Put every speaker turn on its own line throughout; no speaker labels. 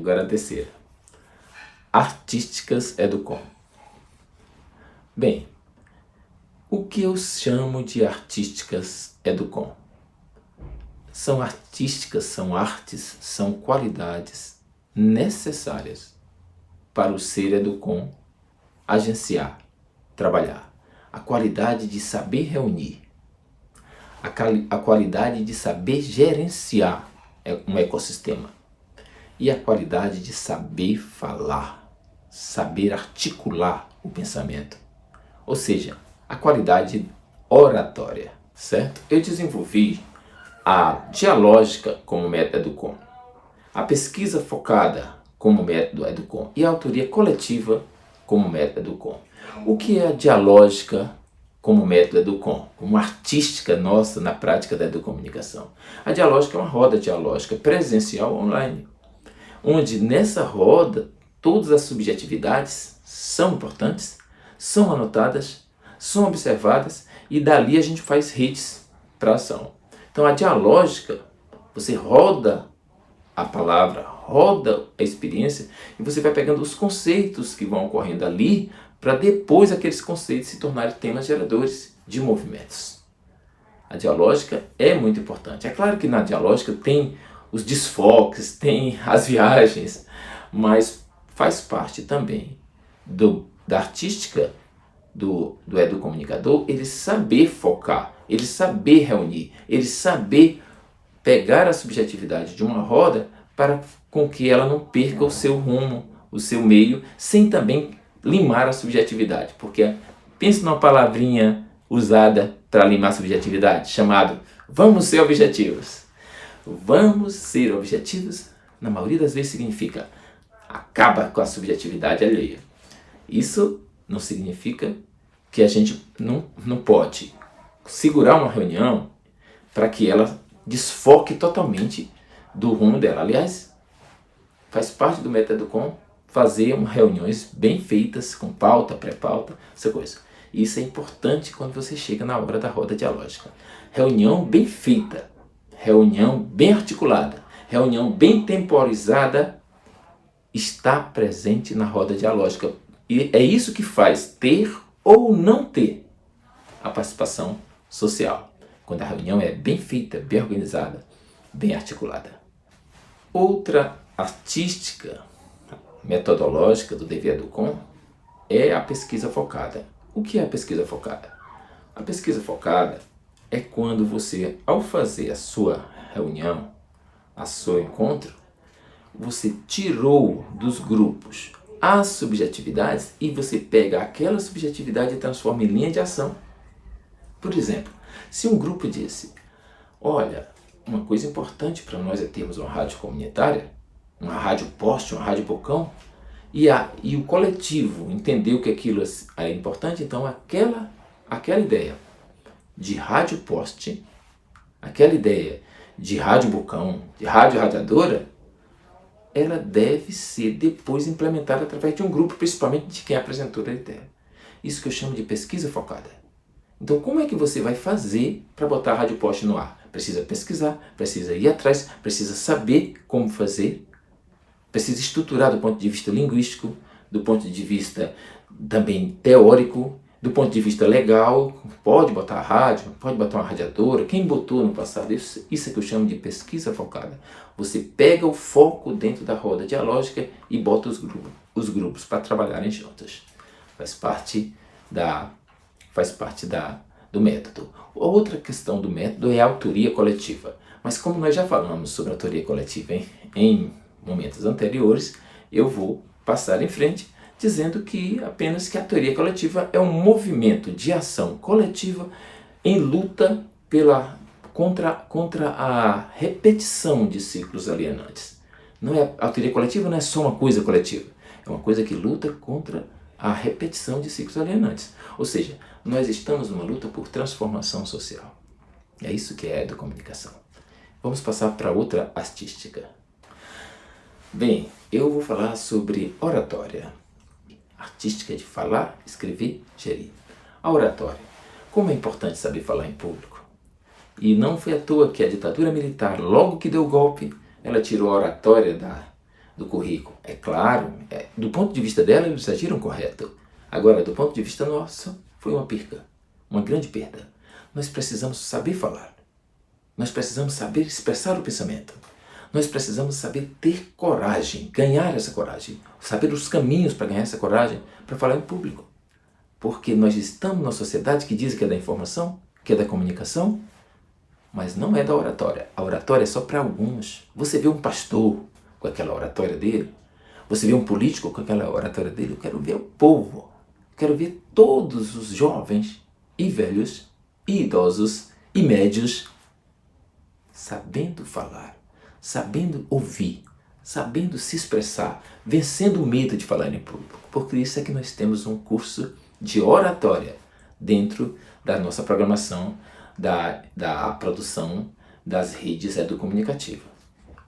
Agora a terceira. Artísticas Educom. Bem, o que eu chamo de artísticas Educom? São artísticas, são artes, são qualidades necessárias para o ser Educom agenciar, trabalhar. A qualidade de saber reunir, a qualidade de saber gerenciar um ecossistema e a qualidade de saber falar, saber articular o pensamento. Ou seja, a qualidade oratória, certo? Eu desenvolvi a dialógica como método Educom, a pesquisa focada como método Educom e a autoria coletiva como método Educom. O que é a dialógica como método Educom, como artística nossa na prática da educomunicação? A dialógica é uma roda dialógica presencial online, onde nessa roda todas as subjetividades são importantes, são anotadas, são observadas e dali a gente faz hits para ação. Então a dialógica, você roda a palavra, roda a experiência e você vai pegando os conceitos que vão ocorrendo ali para depois aqueles conceitos se tornarem temas geradores de movimentos. A dialógica é muito importante. É claro que na dialógica tem os desfoques, tem as viagens, mas faz parte também da artística do educomunicador, ele saber focar, ele saber reunir, ele saber pegar a subjetividade de uma roda para com que ela não perca o seu rumo, o seu meio, sem também limar a subjetividade. Porque pense numa palavrinha usada para limar a subjetividade, chamado vamos ser objetivos. Vamos ser objetivos, na maioria das vezes significa acaba com a subjetividade alheia. Isso não significa que a gente não pode segurar uma reunião para que ela desfoque totalmente do rumo dela. Aliás, faz parte do método Educom fazer reuniões bem feitas, com pauta, pré-pauta, essa coisa. Isso é importante quando você chega na hora da roda dialógica. Reunião bem feita, reunião bem articulada, reunião bem temporizada está presente na roda dialógica. E é isso que faz ter ou não ter a participação social, quando a reunião é bem feita, bem organizada, bem articulada. Outra artística metodológica do dever Educom é a pesquisa focada. O que é a pesquisa focada? A pesquisa focada é quando você, ao fazer a sua reunião, a seu encontro, você tirou dos grupos as subjetividades e você pega aquela subjetividade e transforma em linha de ação. Por exemplo, se um grupo disse, olha, uma coisa importante para nós é termos uma rádio comunitária, uma rádio poste, uma rádio bocão, e o coletivo entendeu que aquilo é importante, então aquela ideia de rádio poste, aquela ideia de rádio bocão, de rádio radiadora, ela deve ser depois implementada através de um grupo, principalmente de quem apresentou a ideia. Isso que eu chamo de pesquisa focada. Então, como é que você vai fazer para botar a rádio poste no ar? Precisa pesquisar, precisa ir atrás, precisa saber como fazer, precisa estruturar do ponto de vista linguístico, do ponto de vista também teórico, do ponto de vista legal. Pode botar a rádio, pode botar uma radiadora, quem botou no passado, isso é que eu chamo de pesquisa focada. Você pega o foco dentro da roda dialógica e bota os grupos para trabalharem juntos. Faz parte do método. Outra questão do método é a autoria coletiva. Mas como nós já falamos sobre a autoria coletiva em momentos anteriores, eu vou passar em frente dizendo que apenas que a autoria coletiva é um movimento de ação coletiva em luta contra a repetição de ciclos alienantes. A autoria coletiva não é só uma coisa coletiva, é uma coisa que luta contra a repetição de ciclos alienantes. Ou seja, nós estamos numa luta por transformação social. É isso que é a educomunicação. Vamos passar para outra artística. Bem, eu vou falar sobre oratória. Artística de falar, escrever, gerir. A oratória. Como é importante saber falar em público. E não foi à toa que a ditadura militar, logo que deu o golpe, ela tirou a oratória do currículo. É claro, do ponto de vista dela, eles agiram correto. Agora, do ponto de vista nosso, foi uma perda, uma grande perda. Nós precisamos saber falar. Nós precisamos saber expressar o pensamento. Nós precisamos saber ter coragem, ganhar essa coragem, saber os caminhos para ganhar essa coragem para falar em público. Porque nós estamos numa sociedade que diz que é da informação, que é da comunicação, mas não é da oratória. A oratória é só para alguns. Você vê um pastor com aquela oratória dele, você vê um político com aquela oratória dele, eu quero ver o povo, eu quero ver todos os jovens e velhos e idosos e médios sabendo falar, sabendo ouvir, sabendo se expressar, vencendo o medo de falar em público. Por isso é que nós temos um curso de oratória dentro da nossa programação da produção das redes educomunicativas.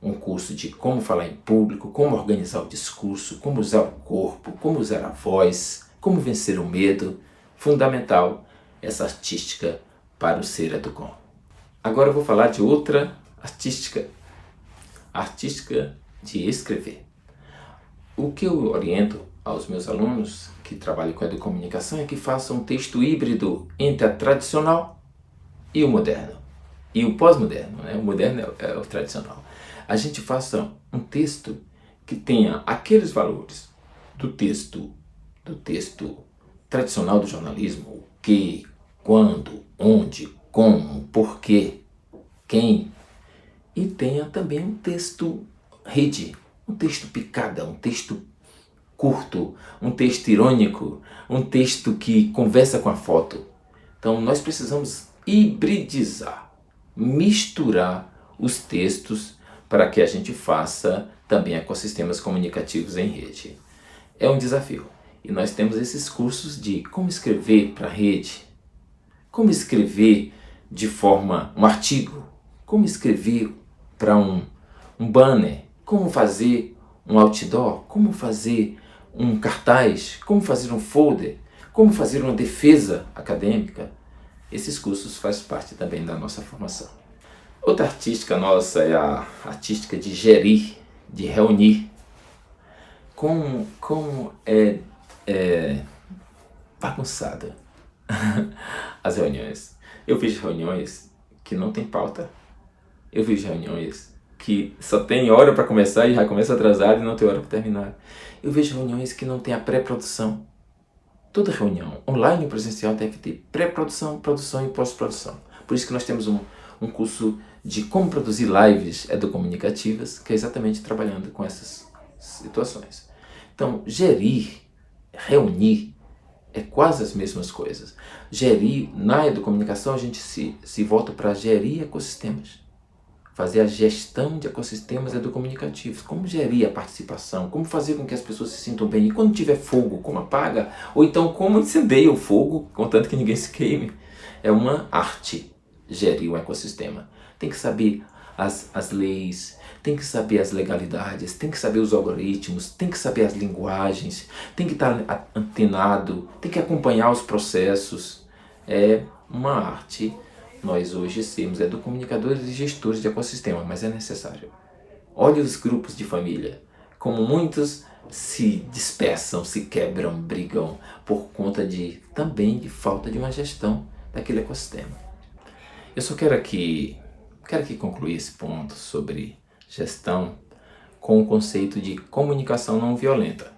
Um curso de como falar em público, como organizar o discurso, como usar o corpo, como usar a voz, como vencer o medo. Fundamental essa artística para o ser Educom. Agora eu vou falar de outra artística, a artística de escrever. O que eu oriento aos meus alunos que trabalham com educomunicação é que façam um texto híbrido entre a tradicional e o moderno. E o pós-moderno, né? O moderno é o tradicional. A gente faça um texto que tenha aqueles valores do texto tradicional do jornalismo, o que, quando, onde, como, porquê, quem, e tenha também um texto rede, um texto picada, um texto curto, um texto irônico, um texto que conversa com a foto. Então nós precisamos hibridizar, misturar os textos para que a gente faça também ecossistemas comunicativos em rede. É um desafio. E nós temos esses cursos de como escrever para a rede, como escrever de forma um artigo, como escrever para um banner, como fazer um outdoor, como fazer um cartaz, como fazer um folder, como fazer uma defesa acadêmica. Esses cursos fazem parte também da nossa formação. Outra artística nossa é a artística de gerir, de reunir. Como é bagunçada as reuniões. Eu vejo reuniões que não tem pauta. Eu vejo reuniões que só tem hora para começar e já começa atrasado e não tem hora para terminar. Eu vejo reuniões que não tem a pré-produção. Toda reunião, online e presencial, deve ter pré-produção, produção e pós-produção. Por isso que nós temos um curso de como produzir lives educomunicativas, que é exatamente trabalhando com essas situações. Então, gerir, reunir, é quase as mesmas coisas. Gerir, na educomunicação, a gente se volta para gerir ecossistemas. Fazer a gestão de ecossistemas educomunicativos. Como gerir a participação, como fazer com que as pessoas se sintam bem. E quando tiver fogo, como apaga? Ou então, como incendeia o fogo, contanto que ninguém se queime. É uma arte gerir um ecossistema. Tem que saber as leis, tem que saber as legalidades, tem que saber os algoritmos, tem que saber as linguagens, tem que estar antenado, tem que acompanhar os processos. É uma arte nós hoje sermos educomunicadores e gestores de ecossistema, mas é necessário. Olhe os grupos de família, como muitos se dispersam, se quebram, brigam por conta também de falta de uma gestão daquele ecossistema. Eu só quero aqui concluir esse ponto sobre gestão com o conceito de comunicação não violenta.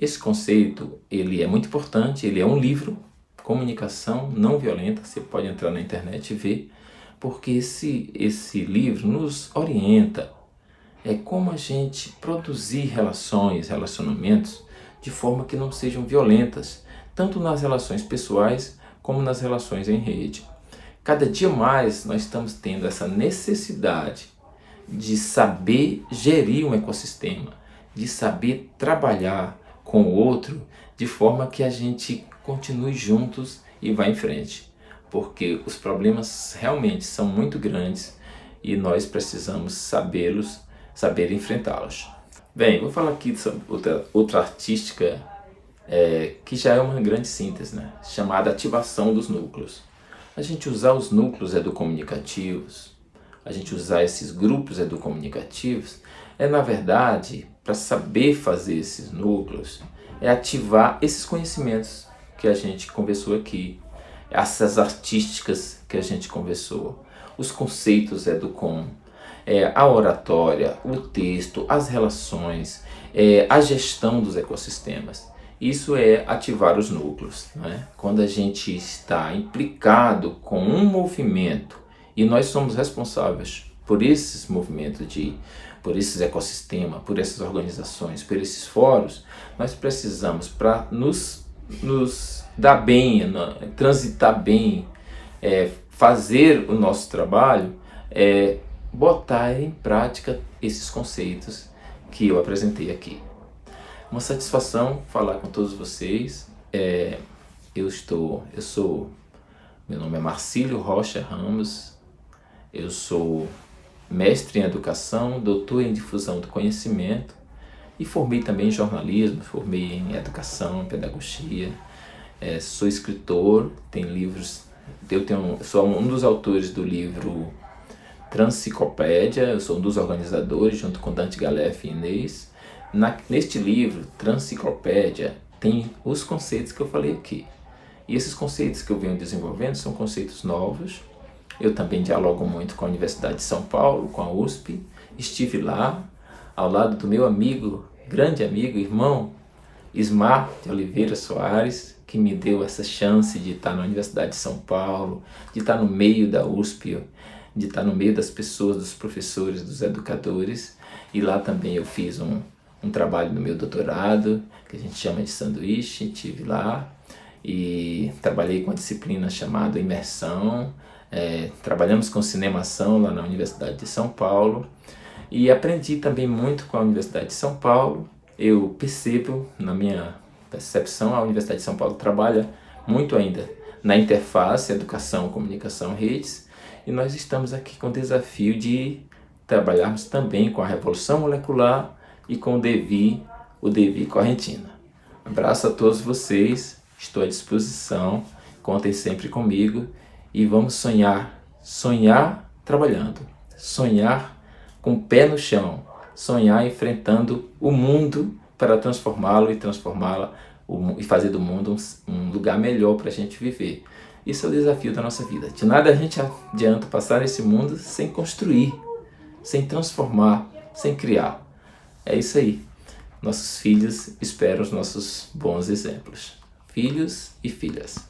Esse conceito ele é muito importante, ele é um livro, Comunicação Não Violenta, você pode entrar na internet e ver, porque esse livro nos orienta como a gente produzir relacionamentos de forma que não sejam violentas, tanto nas relações pessoais como nas relações em rede. Cada dia mais nós estamos tendo essa necessidade de saber gerir um ecossistema, de saber trabalhar com o outro de forma que a gente continue juntos e vá em frente. Porque os problemas realmente são muito grandes e nós precisamos saber enfrentá-los. Bem, vou falar aqui sobre outra artística que já é uma grande síntese, né? Chamada ativação dos núcleos. A gente usar os núcleos educomunicativos, a gente usar esses grupos educomunicativos, na verdade, para saber fazer esses núcleos, é ativar esses conhecimentos que a gente conversou aqui, essas artísticas que a gente conversou, os conceitos EduCom, a oratória, o texto, as relações, a gestão dos ecossistemas. Isso é ativar os núcleos, né? Quando a gente está implicado com um movimento e nós somos responsáveis por esses movimentos, por esses ecossistemas, por essas organizações, por esses fóruns, nós precisamos, para nos dar bem, transitar bem, fazer o nosso trabalho, botar em prática esses conceitos que eu apresentei aqui. Uma satisfação falar com todos vocês. Meu nome é Marcílio Rocha Ramos, eu sou mestre em educação, doutor em difusão do conhecimento e formei também em jornalismo, formei em educação, pedagogia, sou escritor, tenho livros, sou um dos autores do livro Transciclopédia, eu sou um dos organizadores junto com Dante Galef e Inês. Neste livro, Transciclopédia, tem os conceitos que eu falei aqui. E esses conceitos que eu venho desenvolvendo são conceitos novos. Eu também dialogo muito com a Universidade de São Paulo, com a USP. Estive lá, ao lado do meu amigo, grande amigo, irmão, Ismar de Oliveira Soares, que me deu essa chance de estar na Universidade de São Paulo, de estar no meio da USP, de estar no meio das pessoas, dos professores, dos educadores. E lá também eu fiz um trabalho no meu doutorado, que a gente chama de sanduíche, estive lá e trabalhei com a disciplina chamada imersão, trabalhamos com cinemação lá na Universidade de São Paulo e aprendi também muito com a Universidade de São Paulo. Eu percebo, na minha percepção, a Universidade de São Paulo trabalha muito ainda na interface educação, comunicação, redes, e nós estamos aqui com o desafio de trabalharmos também com a revolução molecular e com o DEVI Correntina. Um abraço a todos vocês, estou à disposição, contem sempre comigo e vamos sonhar trabalhando, sonhar com o pé no chão, sonhar enfrentando o mundo para transformá-lo e transformá-la e fazer do mundo um lugar melhor para a gente viver. Isso é o desafio da nossa vida. De nada a gente adianta passar nesse mundo sem construir, sem transformar, sem criar. É isso aí. Nossos filhos esperam os nossos bons exemplos. Filhos e filhas.